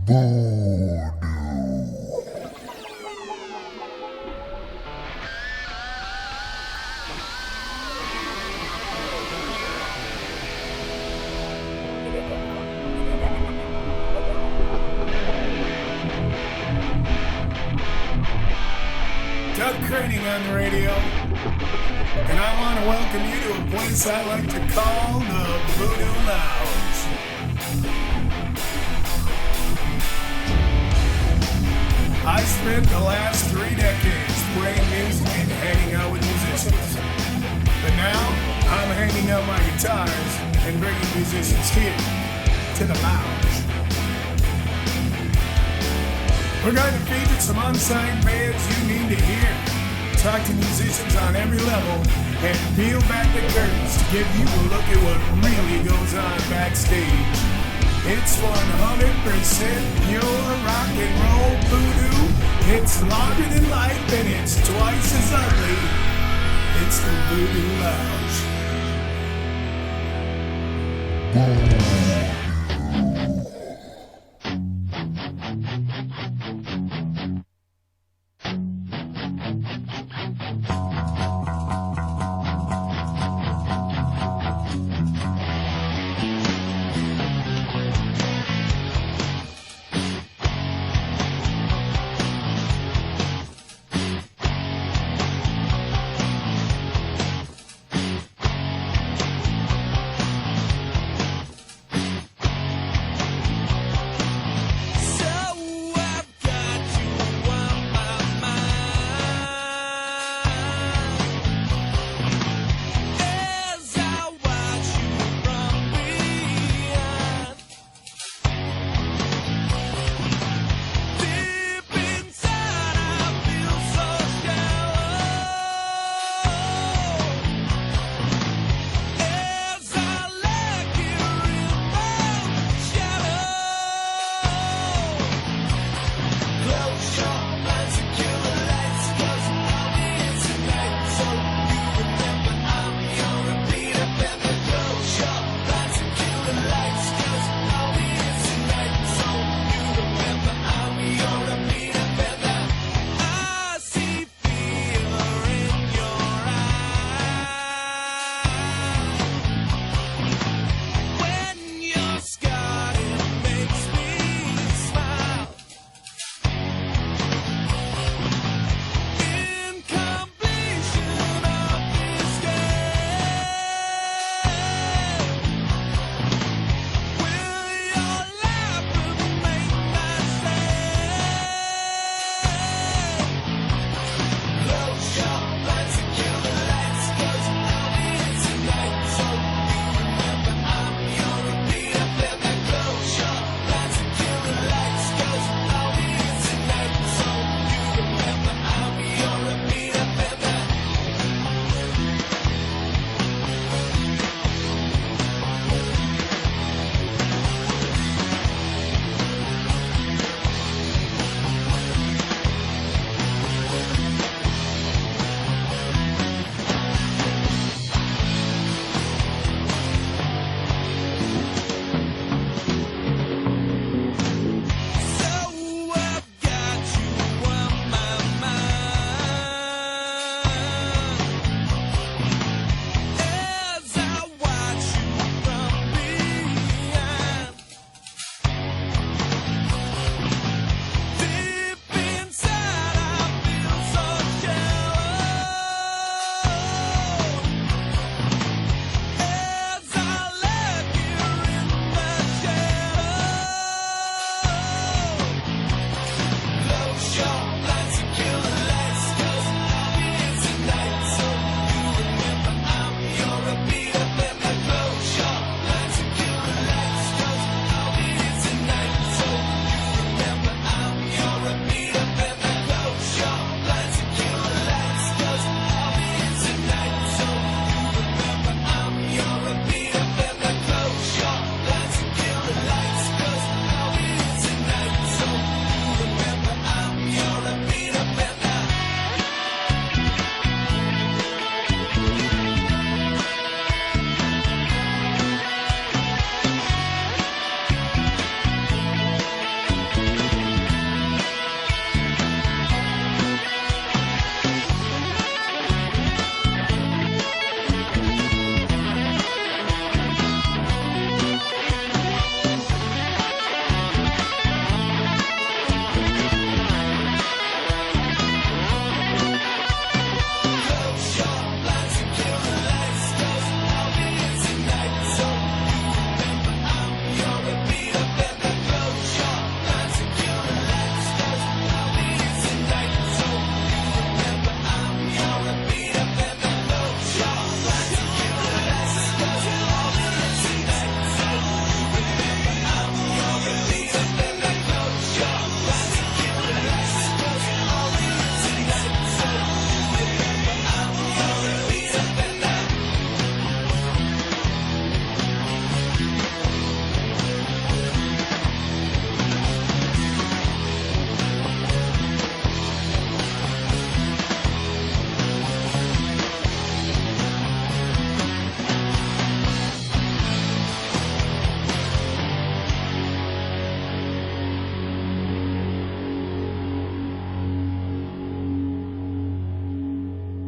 VOODOO. Doug Craning on the radio, and I want to welcome you to a place I like to call the Voodoo Lounge. I spent the last 3 decades playing music and hanging out with musicians, but now I'm hanging out my guitars and bringing musicians here to the lounge. We're going to feature some unsigned bands you need to hear, talk to musicians on every level, and peel back the curtains to give you a look at what really goes on backstage. It's 100% pure rock and roll voodoo. It's larger than life and it's twice as ugly. It's the Voodoo Lounge.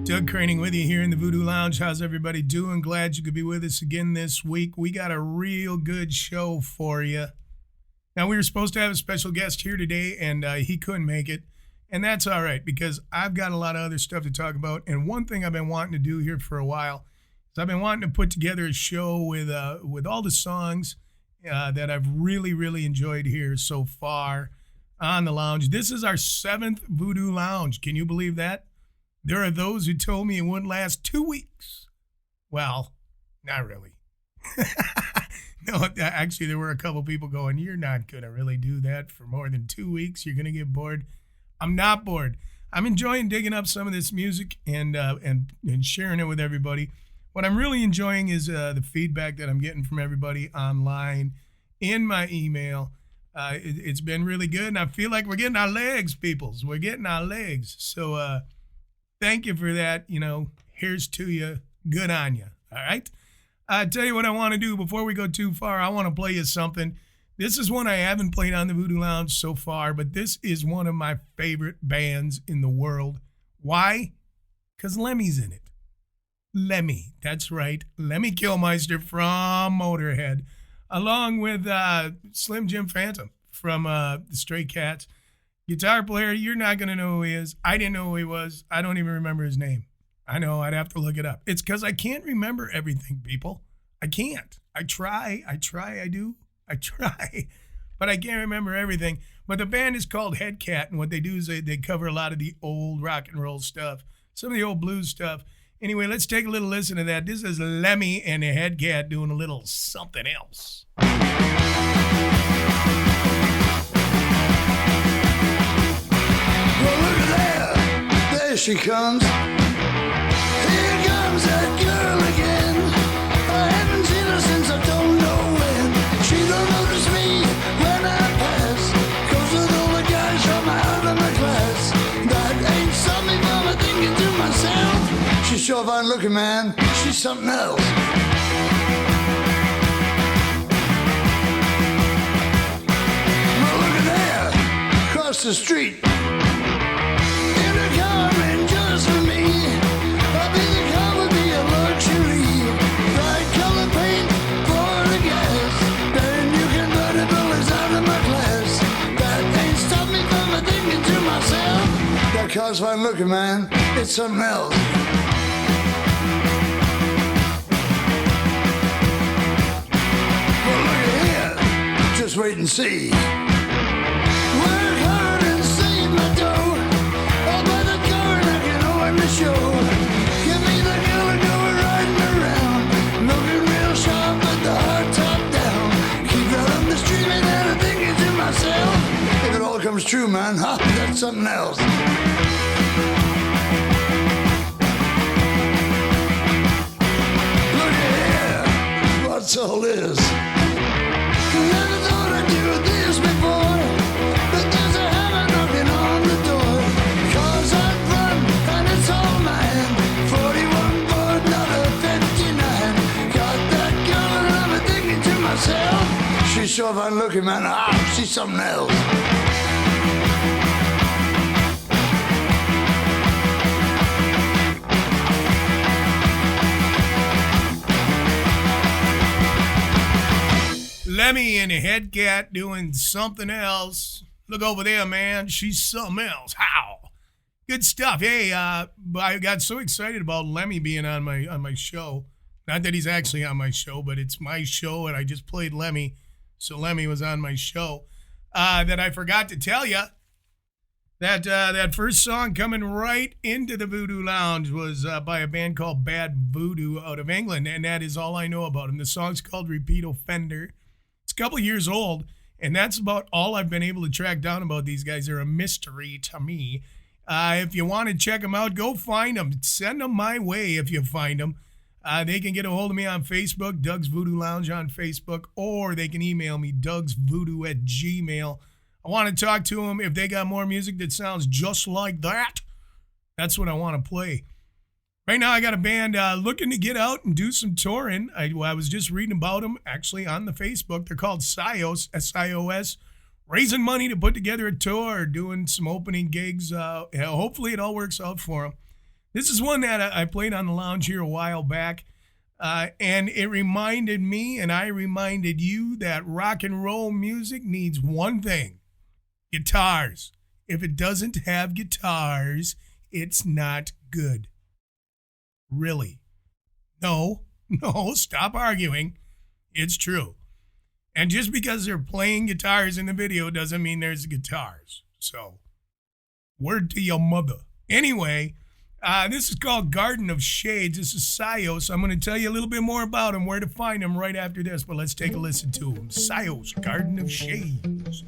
Doug Craning with you here in the Voodoo Lounge. How's everybody doing? Glad you could be with us again this week. We got a real good show for you. Now, we were supposed to have a special guest here today, and he couldn't make it. And that's all right, because I've got a lot of other stuff to talk about. And one thing I've been wanting to do here for a while is I've been wanting to put together a show with all the songs that I've really, really enjoyed here so far on the lounge. This is our 7th Voodoo Lounge. Can you believe that? There are those who told me it wouldn't last 2 weeks. Well, not really. No, actually, there were a couple people going, you're not going to really do that for more than 2 weeks. You're going to get bored. I'm not bored. I'm enjoying digging up some of this music and sharing it with everybody. What I'm really enjoying is the feedback that I'm getting from everybody online, in my email. It's been really good, and I feel like we're getting our legs, peoples. We're getting our legs. So, thank you for that. You know, here's to you. Good on you. All right. I tell you what I want to do before we go too far. I want to play you something. This is one I haven't played on the Voodoo Lounge so far, but this is one of my favorite bands in the world. Why? Because Lemmy's in it. Lemmy. That's right. Lemmy Kilmister from Motorhead, along with Slim Jim Phantom from the Stray Cats. Guitar player, you're not going to know who he is. I didn't know who he was. I don't even remember his name. I know, I'd have to look it up. It's because I can't remember everything, people. I can't. I try, but I can't remember everything. But the band is called Headcat, and what they do is they cover a lot of the old rock and roll stuff, some of the old blues stuff. Anyway, let's take a little listen to that. This is Lemmy and the Headcat doing a little something else. Well, look at there. There she comes. Here comes that girl again. I haven't seen her since I don't know when. She don't notice me when I pass. Goes with all the guys from out of my class. That ain't something I'm thinking to myself. She's sure fine looking, man. She's something else. Well, look at there. Across the street. That car's fine looking, man. It's something else. Well, look at here. Just wait and see. Work hard and save my dough. I'll buy the car and I can own the show. Give me the girl and go riding around. Looking real sharp with the hard top down. Keep that on the street and I'm thinking to myself, if it all comes true, man, huh? That's something else. Look at here. What's all this? Never thought I'd do this before, but there's a hammer knocking on the door. Cars I'd run and it's all mine. 41 Ford, not a 59. Got that girl and I'm thinking to myself, she's sure fine looking, man. Ah, she's something else. Lemmy and the Headcat doing something else. Look over there, man. She's something else. How? Good stuff. Hey, I got so excited about Lemmy being on my show. Not that he's actually on my show, but it's my show, and I just played Lemmy, so Lemmy was on my show. That I forgot to tell you that first song coming right into the Voodoo Lounge was by a band called Bad Voodoo out of England, and that is all I know about them. The song's called Repeat Offender. It's a couple years old, and that's about all I've been able to track down about these guys. They're a mystery to me. If you want to check them out, go find them. Send them my way if you find them. They can get a hold of me on Facebook, Doug's Voodoo Lounge on Facebook, or they can email me, dougsvoodoo@gmail.com. I want to talk to them. If they got more music that sounds just like that, that's what I want to play. Right now, I got a band looking to get out and do some touring. I was just reading about them, actually, on the Facebook. They're called SIOS, S-I-O-S, raising money to put together a tour, doing some opening gigs. Hopefully, it all works out for them. This is one that I played on the lounge here a while back, and it reminded me, and I reminded you, that rock and roll music needs one thing: guitars. If it doesn't have guitars, it's not good. Really. No, stop arguing. It's true. And just because they're playing guitars in the video doesn't mean there's guitars. So, word to your mother. Anyway, this is called Garden of Shades. This is Sios. I'm going to tell you a little bit more about him, where to find him right after this, but let's take a listen to him. Sios, Garden of Shades.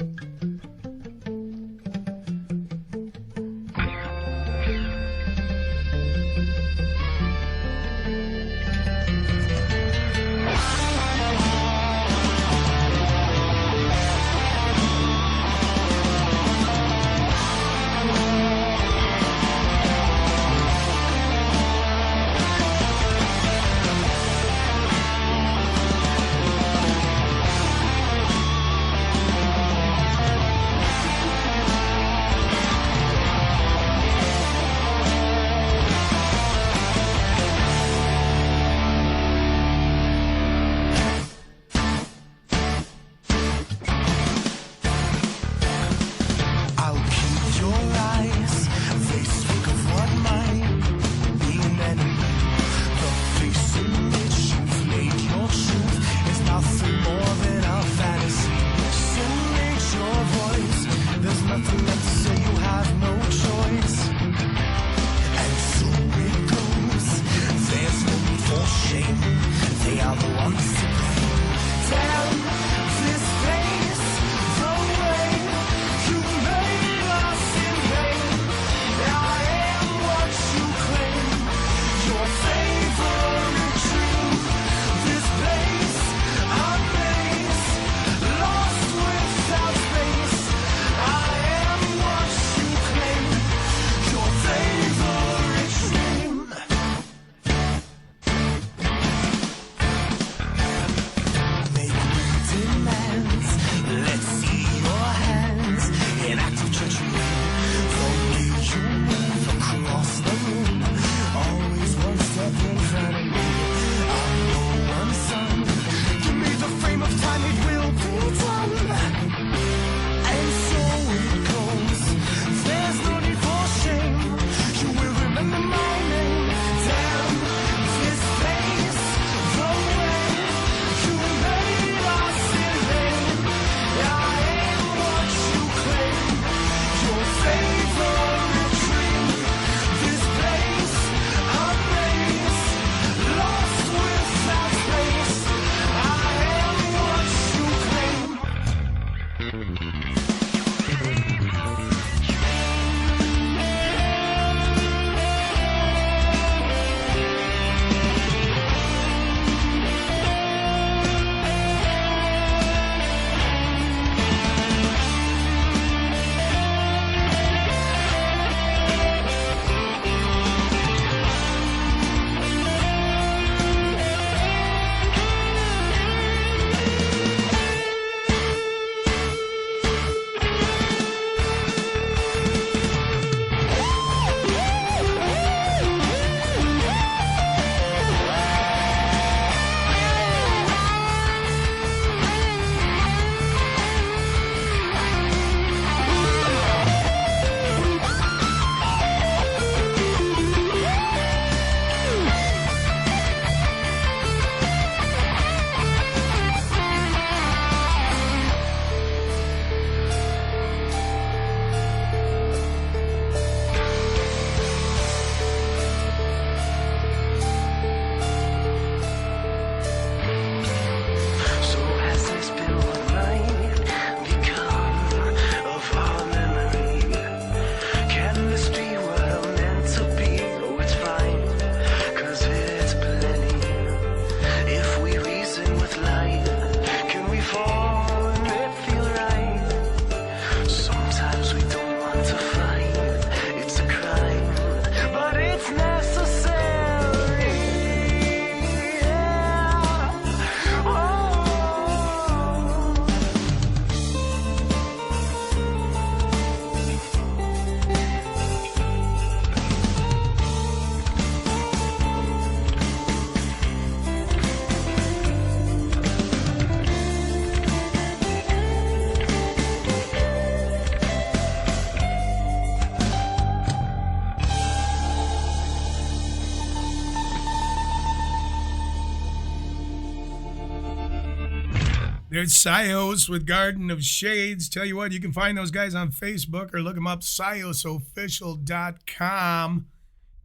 There's Sios with Garden of Shades. Tell you what, you can find those guys on Facebook or look them up, siosofficial.com.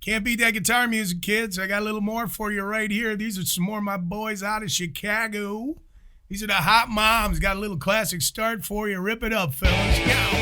Can't beat that guitar music, kids. I got a little more for you right here. These are some more of my boys out of Chicago. These are the Hot Moms. Got a little classic start for you. Rip it up, fellas. Go.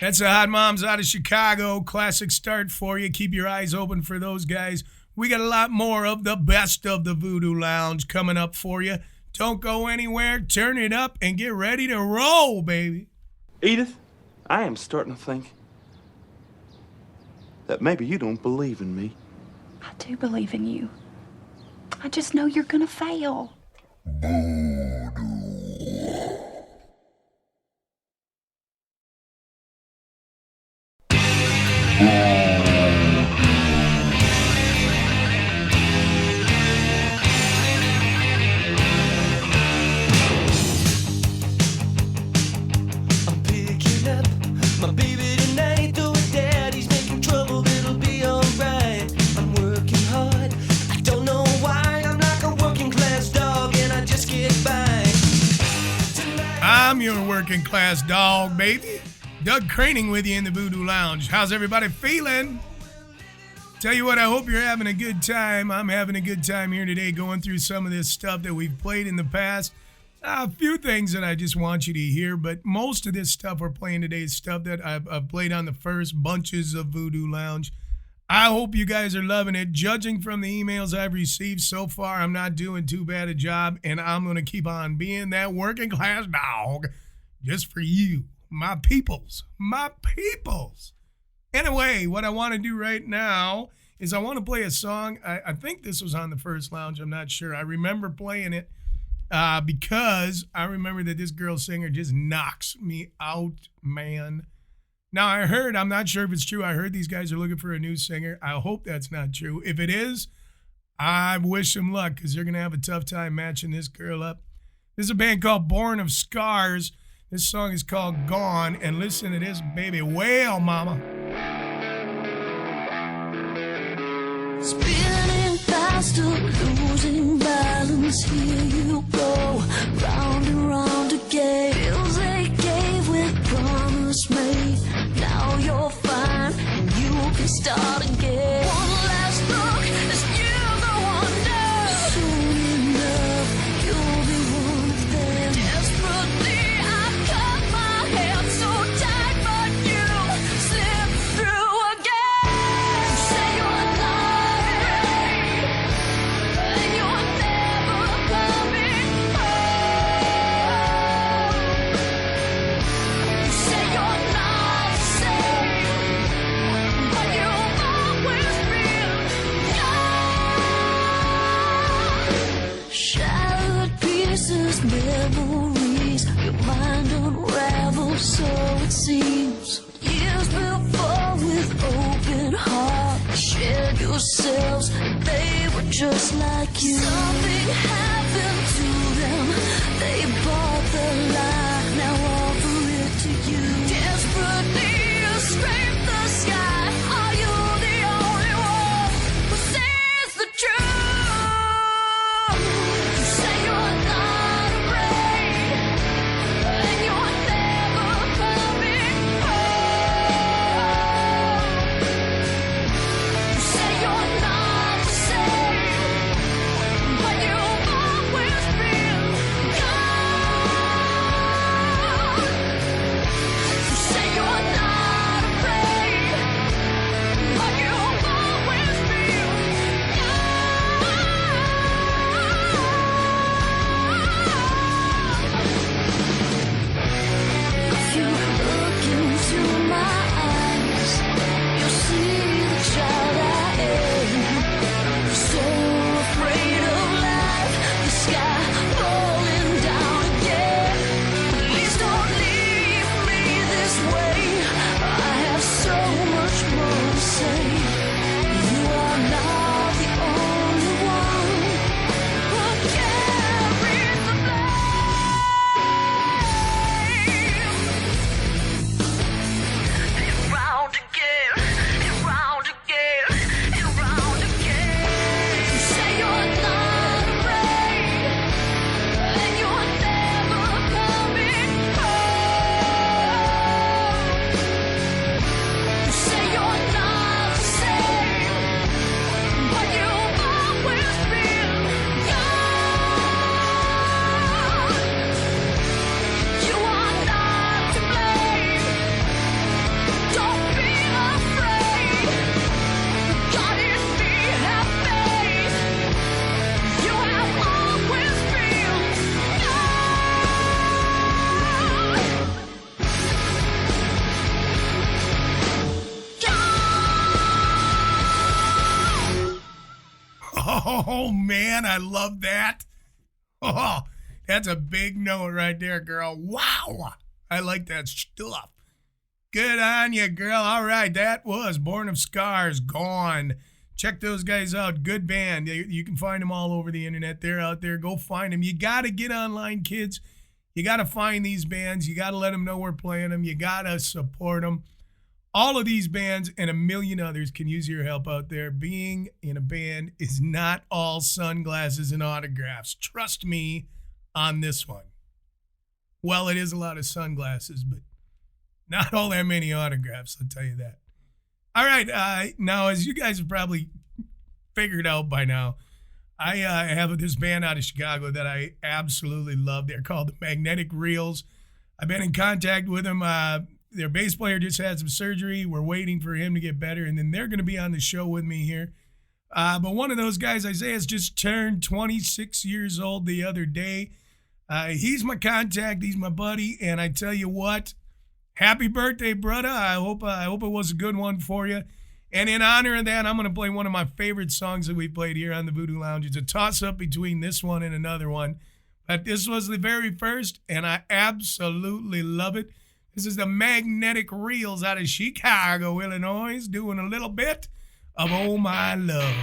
That's the Hot Moms out of Chicago. Classic start for you. Keep your eyes open for those guys. We got a lot more of the best of the Voodoo Lounge coming up for you. Don't go anywhere. Turn it up and get ready to roll, baby. Edith, I am starting to think that maybe you don't believe in me. I do believe in you. I just know you're gonna fail. I'm picking up my baby tonight, though her daddy's making trouble, it'll be alright. I'm working hard, I don't know why, I'm like a working class dog and I just get by. I'm your working class dog, baby. Doug Craning with you in the Voodoo Lounge. How's everybody feeling? Tell you what, I hope you're having a good time. I'm having a good time here today going through some of this stuff that we've played in the past. A few things that I just want you to hear, but most of this stuff we're playing today is stuff that I've played on the first bunches of Voodoo Lounge. I hope you guys are loving it. Judging from the emails I've received so far, I'm not doing too bad a job, and I'm going to keep on being that working class dog just for you. My peoples. Anyway, what I want to do right now is I want to play a song. I think this was on the first lounge. I'm not sure. I remember playing it because I remember that this girl singer just knocks me out, man. Now, I'm not sure if it's true. I heard these guys are looking for a new singer. I hope that's not true. If it is, I wish them luck because they're going to have a tough time matching this girl up. This is a band called Born of Scars. This song is called Gone, and listen to this baby wail, mama. Spinning faster, losing balance. silence, here you go, round and round again. Bills they gave with promise made. Now you're fine, and you can start again. One last look, as years go under. Soon enough, you'll be one of them. Desperately, I cut my hair so tight, but you slip through again. You say you're not ready, and you're never coming home. You say you're not safe, but you've always been young. Shattered pieces, memories, your mind unravels, so it seems. Years before, with open heart, shared yourselves, and they were just like you. Something happened to them, they bought the lie, now offer it to you. Desperately, you scrape the sky. Are you the only one who sees the truth? You say you're not afraid, and you're never coming home. You say you're not safe, but you've always been young. You say you're not afraid, but you've always been young. If you look into my eyes, you'll see the child I am. So afraid of life, the sky falling down again. Please don't leave me this way, I have so much more to say. You are not the only one who carries the blame. And round again, and round again, and round again. You say you're not afraid, and you're never coming home. You say you're not safe, but you've always been young. You are not to blame. Don't be afraid. God in me, have faith. You have always been young. Oh, man, I love that. Oh, that's a big note right there, girl. Wow. I like that stuff. Good on you, girl. All right, that was Born of Scars, Gone. Check those guys out. Good band. You can find them all over the internet. They're out there. Go find them. You got to get online, kids. You got to find these bands. You got to let them know we're playing them. You got to support them. All of these bands and a million others can use your help out there. Being in a band is not all sunglasses and autographs. Trust me on this one. Well, it is a lot of sunglasses, but not all that many autographs, I'll tell you that. All right, now, as you guys have probably figured out by now, I have this band out of Chicago that I absolutely love. They're called the Magnetic Reels. I've been in contact with them. Their bass player just had some surgery. We're waiting for him to get better, and then they're going to be on the show with me here. But one of those guys, Isaiah's just turned 26 years old the other day. He's my contact. He's my buddy, and I tell you what, happy birthday, brother. I hope it was a good one for you. And in honor of that, I'm going to play one of my favorite songs that we played here on the Voodoo Lounge. It's a toss-up between this one and another one. But this was the very first, and I absolutely love it. This is the Magnetic Reels out of Chicago, Illinois, doing a little bit of Oh My Love.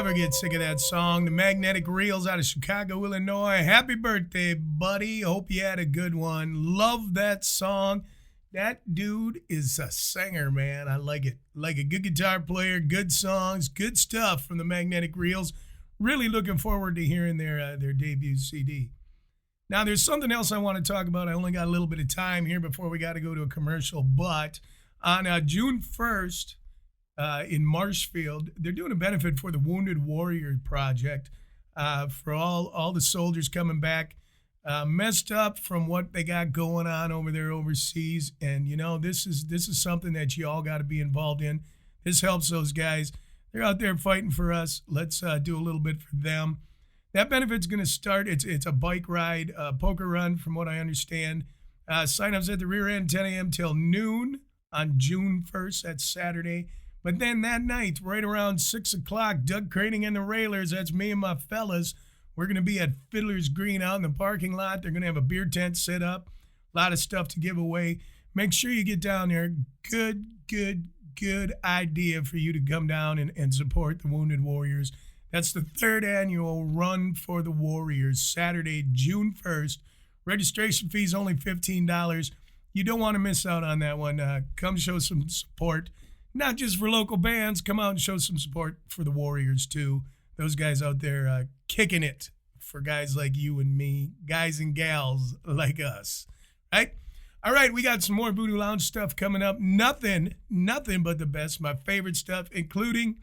never get sick of that song. The Magnetic Reels out of Chicago, Illinois. Happy birthday, buddy. Hope you had a good one. Love that song. That dude is a singer, man. I like it. Like a good guitar player, good songs, good stuff from the Magnetic Reels. Really looking forward to hearing their debut CD. Now, there's something else I want to talk about. I only got a little bit of time here before we got to go to a commercial, but on June 1st, in Marshfield, they're doing a benefit for the Wounded Warrior Project for all the soldiers coming back messed up from what they got going on over there overseas. And, you know, this is something that you all got to be involved in. This helps those guys. They're out there fighting for us. Let's do a little bit for them. That benefit's going to start. It's a bike ride, poker run, from what I understand. Sign-ups at the rear end, 10 a.m. till noon on June 1st. That's Saturday. But then that night, right around 6 o'clock, Doug Craning and the Railers, that's me and my fellas, we're going to be at Fiddler's Green out in the parking lot. They're going to have a beer tent set up, a lot of stuff to give away. Make sure you get down there. Good idea for you to come down and support the Wounded Warriors. That's the third annual Run for the Warriors, Saturday, June 1st. Registration fee is only $15. You don't want to miss out on that one. Come show some support. Not just for local bands, come out and show some support for the Warriors too. Those guys out there kicking it for guys like you and me, guys and gals like us, right? All right, we got some more Voodoo Lounge stuff coming up. Nothing but the best, my favorite stuff, including,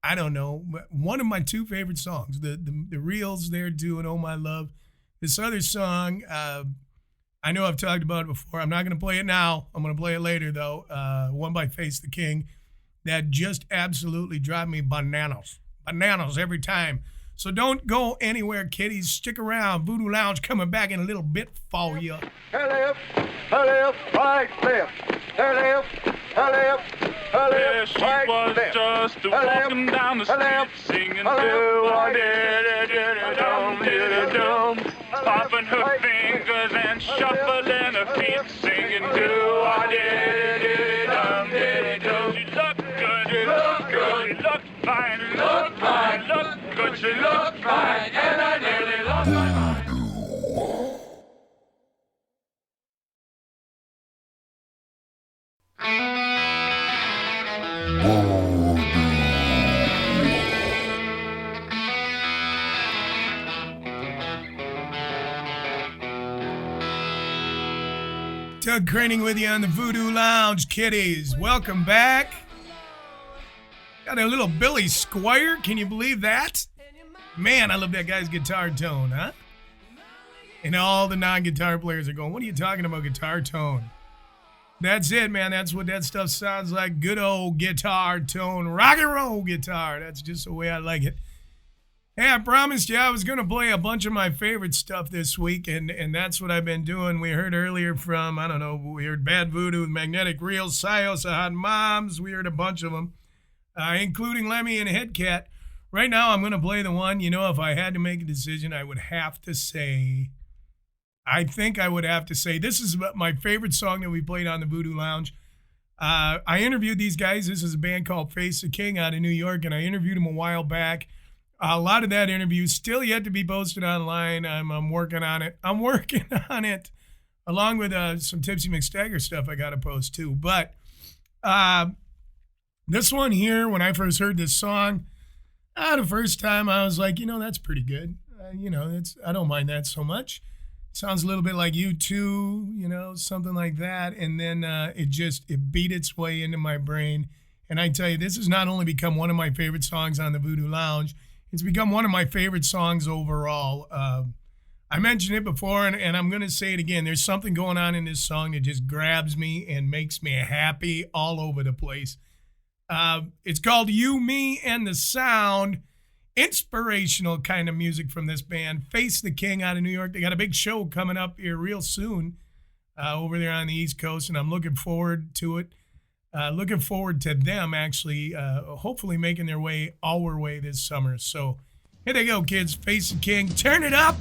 I don't know, one of my two favorite songs, the Reels they're doing, Oh My Love. This other song, I know I've talked about it before. I'm not going to play it now. I'm going to play it later, though. One by Face the King. That just absolutely drive me bananas. Bananas every time. So don't go anywhere, kiddies. Stick around. Voodoo Lounge coming back in a little bit for you. Left, right, left. Left, left, Yeah, she was just walking down the street singing do-a-dee-dee-dee-dum, popping her fingers and shuffling her feet singing do-a-dee-dee-dum, dee-dee-dum. She looked good, she looked fine, looked good, she looked fine, and I nearly lost my mind. Doug Craning with you on the Voodoo Lounge, kiddies. Welcome back. Got a little Billy Squire. Can you believe that? Man, I love that guy's guitar tone, huh? And all the non-guitar players are going, what are you talking about, guitar tone? That's it, man. That's what that stuff sounds like. Good old guitar tone. Rock and roll guitar. That's just the way I like it. Hey, I promised you I was going to play a bunch of my favorite stuff this week, and that's what I've been doing. We heard earlier from, I don't know, we heard Bad Voodoo, Magnetic Reels, Sios, Hot Moms. We heard a bunch of them, including Lemmy and Headcat. Right now, I'm going to play the one, you know, if I had to make a decision, I would have to say, this is my favorite song that we played on the Voodoo Lounge. I interviewed these guys. This is a band called Face the King out of New York, and I interviewed them a while back. A lot of that interview still yet to be posted online. I'm working on it. Along with some Tipsy McStagger stuff I got to post too. But this one here, when I first heard this song, the first time I was like, you know, that's pretty good. I don't mind that so much. Sounds a little bit like U2, you know, something like that. And then it beat its way into my brain. And I tell you, this has not only become one of my favorite songs on the Voodoo Lounge, it's become one of my favorite songs overall. I mentioned it before, and I'm going to say it again. There's something going on in this song that just grabs me and makes me happy all over the place. It's called You, Me, and the Sound. Inspirational kind of music from this band. Face the King out of New York. They got a big show coming up here real soon over there on the East Coast, and I'm looking forward to it. Looking forward to them actually hopefully making their way our way this summer. So here they go, kids. Face the King. Turn it up.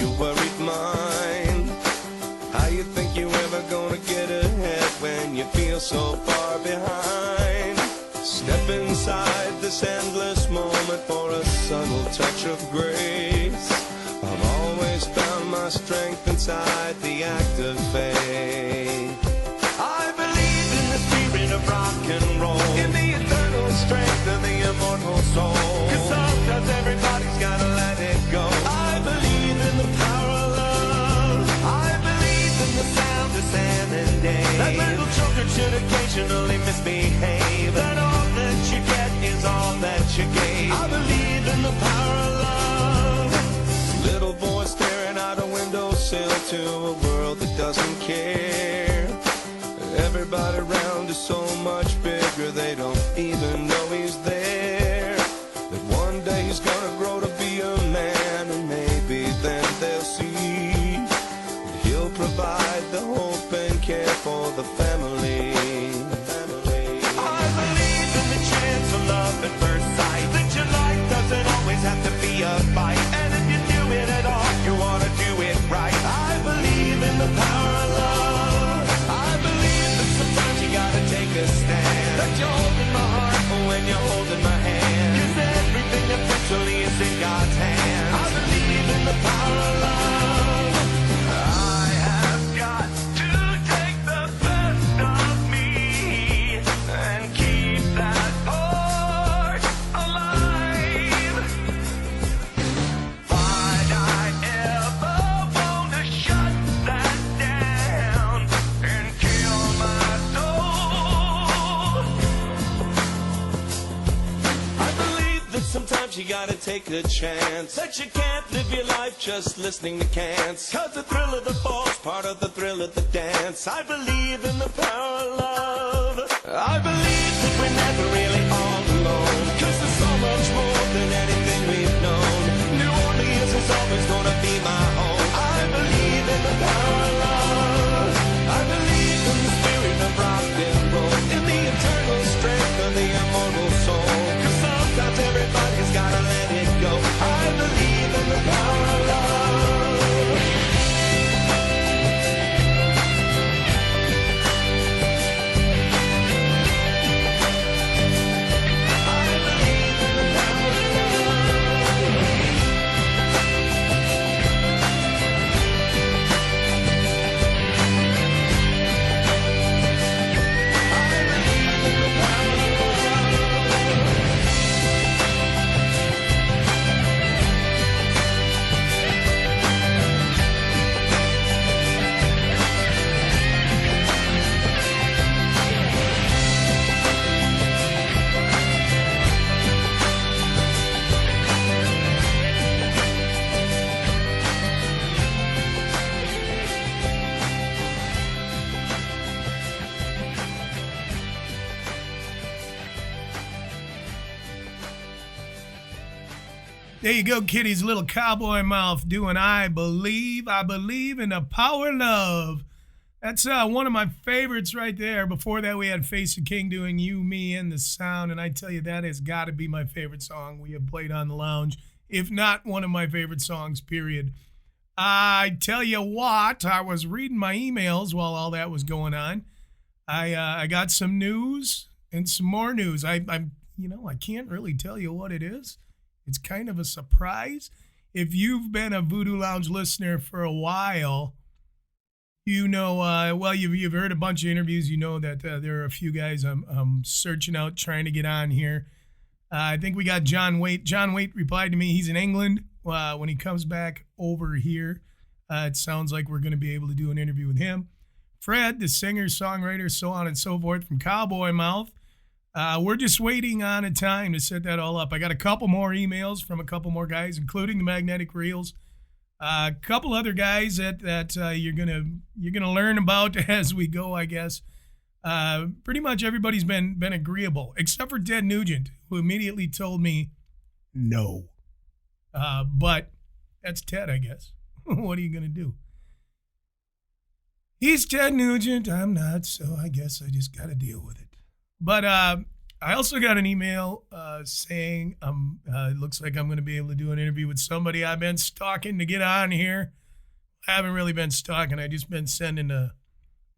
your worried mind. How you think you ever gonna get ahead when you feel so far behind? Step inside this endless moment for a subtle touch of grace. I've always found my strength inside the act of faith. I believe in the spirit of rock and roll, in the eternal strength of the immortal soul. 'Cause sometimes everybody's gotta let it go. I believe in the power of love. I believe in the sound of Sam and Dave. That little children should occasionally misbehave. That all that you get is all that you gave. I believe in the power of love. Little boy staring out a windowsill to a world that doesn't care. Everybody around is so much bigger, they don't even know he's there. That one day he's gonna grow to be a man, and maybe then they'll see that he'll provide the hope and care for the family. I believe in the chance of love at first sight, that your life doesn't always have to be a fight, and if you do it at all, you wanna do it right. I believe in the power of love. I believe that sometimes you gotta take a stand, that you're holding my heart when you're holding my hand, 'cause everything eventually is in God's hands. I believe in the power of love. I have got to take the best of me and keep that heart alive. Why'd I ever wanna shut that down and kill my soul? I believe that sometimes you gotta take a chance, that you can't live your life just listening to cants, 'cause the thrill of the fall's part of the thrill of the dance. I believe in the power of love. I believe that we're never really all alone, 'cause there's so much more than anything we've known. New Orleans is always gonna be my home. I believe in the power of love. I believe in the spirit of rock and roll, in the eternal strength of the immortal soul. 'Cause sometimes everybody's gotta let it go. I believe in the power of love. There you go, Kitty's little cowboy mouth doing I believe in the power of love. That's one of my favorites right there. Before that, we had Face the King doing You, Me, and the Sound. And I tell you, that has got to be my favorite song we have played on the lounge, if not one of my favorite songs, period. I tell you what, I was reading my emails while all that was going on. I got some news and some more news. I can't really tell you what it is. It's kind of a surprise. If you've been a Voodoo Lounge listener for a while, you know, you've heard a bunch of interviews. You know that there are a few guys I'm searching out, trying to get on here. I think we got John Waite. John Waite replied to me. He's in England. When he comes back over here, it sounds like we're going to be able to do an interview with him. Fred, the singer, songwriter, so on and so forth from Cowboy Mouth. We're just waiting on a time to set that all up. I got a couple more emails from a couple more guys, including the Magnetic Reels. A couple other guys that you're gonna learn about as we go, I guess. Pretty much everybody's been agreeable, except for Ted Nugent, who immediately told me no. But that's Ted, I guess. What are you gonna do? He's Ted Nugent. I'm not, so I guess I just got to deal with it. But I also got an email saying it looks like I'm going to be able to do an interview with somebody I've been stalking to get on here. I haven't really been stalking. I just been sending a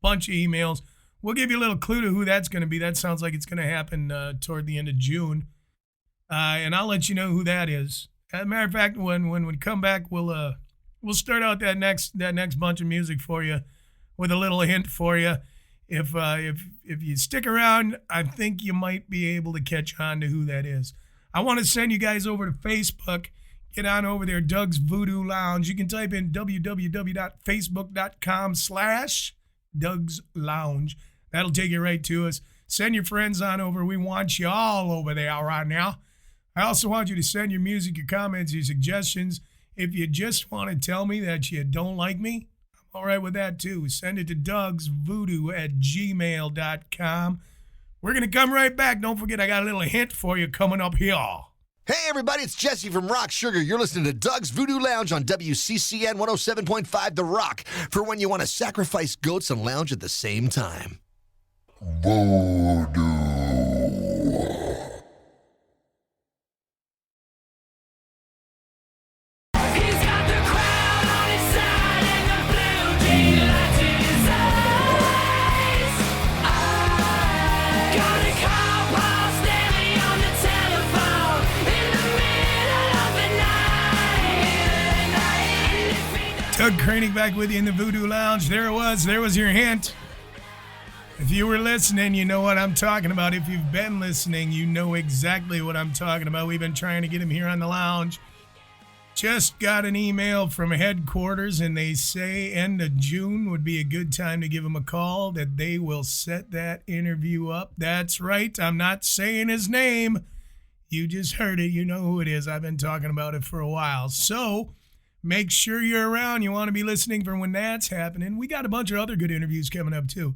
bunch of emails. We'll give you a little clue to who that's going to be. That sounds like it's going to happen toward the end of June. And I'll let you know who that is. As a matter of fact, when we come back, we'll start out that next bunch of music for you with a little hint for you. If you stick around, I think you might be able to catch on to who that is. I want to send you guys over to Facebook. Get on over there, Doug's Voodoo Lounge. You can type in www.facebook.com/Doug's Lounge. That'll take you right to us. Send your friends on over. We want you all over there right now. I also want you to send your music, your comments, your suggestions. If you just want to tell me that you don't like me, I'm all right with that too. Send it to DougsVoodoo@gmail.com. We're going to come right back. Don't forget, I got a little hint for you coming up here. Hey, everybody, it's Jesse from Rock Sugar. You're listening to Doug's Voodoo Lounge on WCCN 107.5 The Rock for when you want to sacrifice goats and lounge at the same time. Voodoo. He's got the crowd on his side and the blue jean lights in his eyes. Got a call Paul Stanley on the telephone in the middle of the night. Doug Kranig back with you in the Voodoo Lounge. There it was. There was your hint. If you were listening, you know what I'm talking about. If you've been listening, you know exactly what I'm talking about. We've been trying to get him here on the lounge. Just got an email from headquarters, and they say end of June would be a good time to give him a call, that they will set that interview up. That's right. I'm not saying his name. You just heard it. You know who it is. I've been talking about it for a while. So make sure you're around. You want to be listening for when that's happening. We got a bunch of other good interviews coming up, too.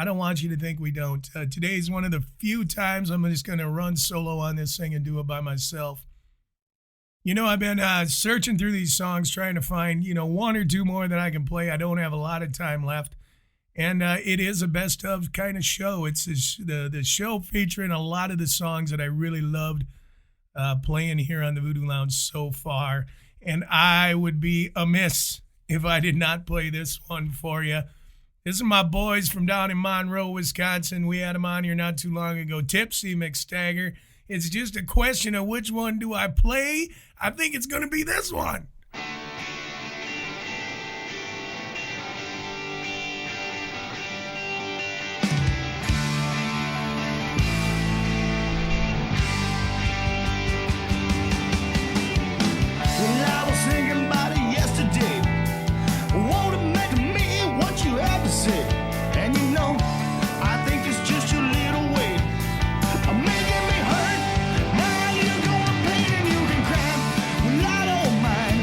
I don't want you to think we don't. Today's one of the few times I'm just going to run solo on this thing and do it by myself. You know, I've been searching through these songs, trying to find, one or two more that I can play. I don't have a lot of time left. And it is a best of kind of show. It's the show featuring a lot of the songs that I really loved playing here on the Voodoo Lounge so far. And I would be amiss if I did not play this one for you. This is my boys from down in Monroe, Wisconsin. We had them on here not too long ago. Tipsy McStagger. It's just a question of which one do I play. I think it's going to be this one. Well, I was thinking about it yesterday. Won't it make me what you have to say? And I think it's just your little way of making me hurt. Now you're going pain and you can cry. Well, I don't mind.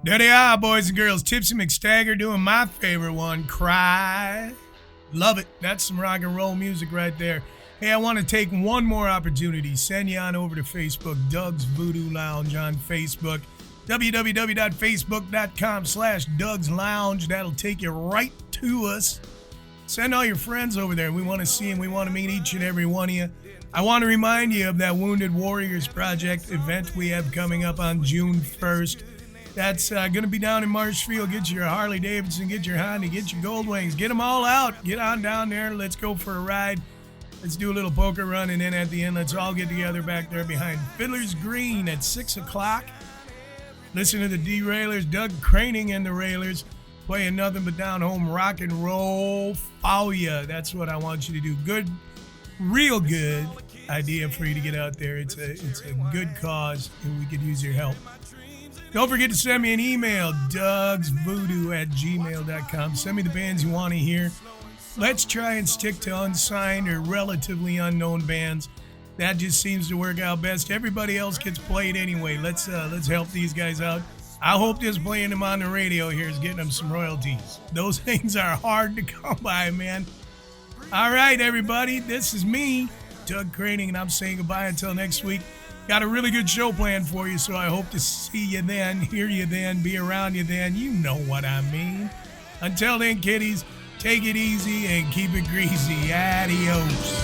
There they are, boys and girls. Tipsy McStagger doing my favorite one, Cry. Love it. That's some rock and roll music right there. Hey, I want to take one more opportunity. Send you on over to Facebook, Doug's Voodoo Lounge on Facebook. www.facebook.com/Doug's Lounge. That'll take you right to us. Send all your friends over there. We want to see and we want to meet each and every one of you. I want to remind you of that Wounded Warriors Project event we have coming up on June 1st. That's going to be down in Marshfield. Get your Harley Davidson, get your Honda, get your Gold Wings. Get them all out. Get on down there. Let's go for a ride. Let's do a little poker run, and then at the end, let's all get together back there behind Fiddler's Green at 6 o'clock. Listen to the Derailers, Doug Craning and the Railers, playing nothing but down-home rock and roll for ya. That's what I want you to do. Good, real good idea for you to get out there. It's a good cause, and we could use your help. Don't forget to send me an email, DougsVoodoo@gmail.com. Send me the bands you want to hear. Let's try and stick to unsigned or relatively unknown bands. That just seems to work out best. Everybody else gets played anyway. Let's help these guys out. I hope just playing them on the radio here is getting them some royalties. Those things are hard to come by, man. All right, everybody. This is me, Doug Craning, and I'm saying goodbye until next week. Got a really good show planned for you, so I hope to see you then, hear you then, be around you then. You know what I mean. Until then, kiddies, take it easy and keep it greasy. Adios.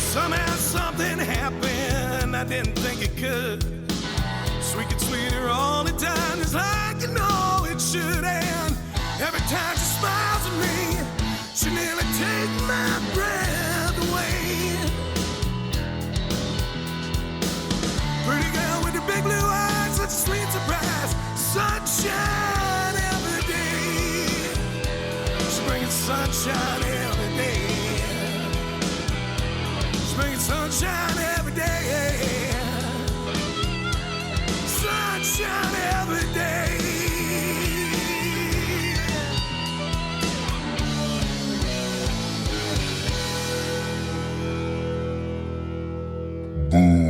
Somehow something happened I didn't think it could. Sweet and sweeter all the time, just like you know it should end. Every time she smiles at me, she nearly takes my breath away. Pretty girl with the big blue eyes, such a sweet surprise. Sunshine every day. She's bringing sunshine every day. Bringing sunshine every day. Sunshine every day. Boom.